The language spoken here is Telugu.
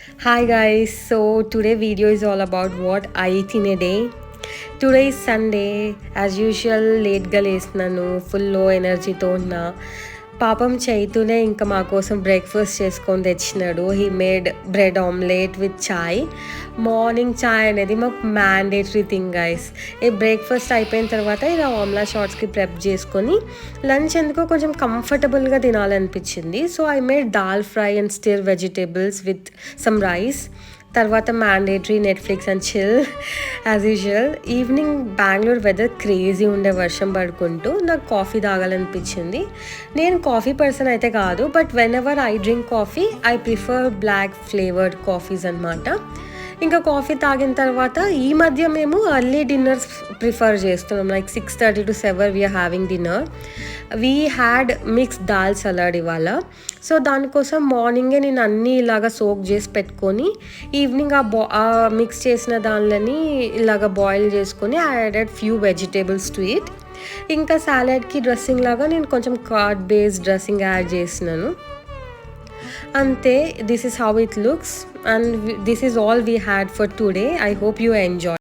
Hi guys, so today video is all about what I eat in a day. Today is Sunday. As usual, late గా లేస్తున్నాను, ఫుల్ లో ఎనర్జీతో ఉన్నా. పాపం చైతూనే ఇంకా మా కోసం బ్రేక్ఫాస్ట్ చేసుకొని తెచ్చినాడు. He made bread omelette with chai. Morning chai అనేది మాకు మ్యాండేటరీ థింగ్ గైస్. ఈ బ్రేక్ఫాస్ట్ అయిపోయిన తర్వాత ఇలా ఆమ్లా షార్ట్స్కి ప్రెప్ చేసుకొని లంచ్ ఎందుకో కొంచెం కంఫర్టబుల్గా తినాలనిపించింది. So I made dal fry and stir vegetables with some rice. తర్వాత mandatory Netflix and chill as usual. Evening Bengaluru weather crazy ఉండే, వర్షం పడుకుంటూ నాకు కాఫీ తాగాలనిపించింది. నేను కాఫీ పర్సన్ అయితే కాదు, but whenever I drink coffee I prefer black flavoured coffees అనమాట. ఇంకా కాఫీ తాగిన తర్వాత ఈ మధ్య మేము అర్లీ డిన్నర్స్ ప్రిఫర్ చేస్తున్నాం. Like 6:30 to 7 we are having dinner. We had mix dal salad ఇవాళ. సో దానికోసం మార్నింగే నేను అన్నీ ఇలాగ సోక్ చేసి పెట్టుకొని ఈవినింగ్ ఆ మిక్స్ చేసిన దానిలని ఇలాగ బాయిల్ చేసుకొని I added few vegetables to it. ఇంకా సాలడ్కి డ్రెస్సింగ్ లాగా నేను కొంచెం కార్డ్ బేస్డ్ డ్రెస్సింగ్ యాడ్ చేసినాను. అంతే, this is how it looks and this is all we had for today. I hope you enjoy.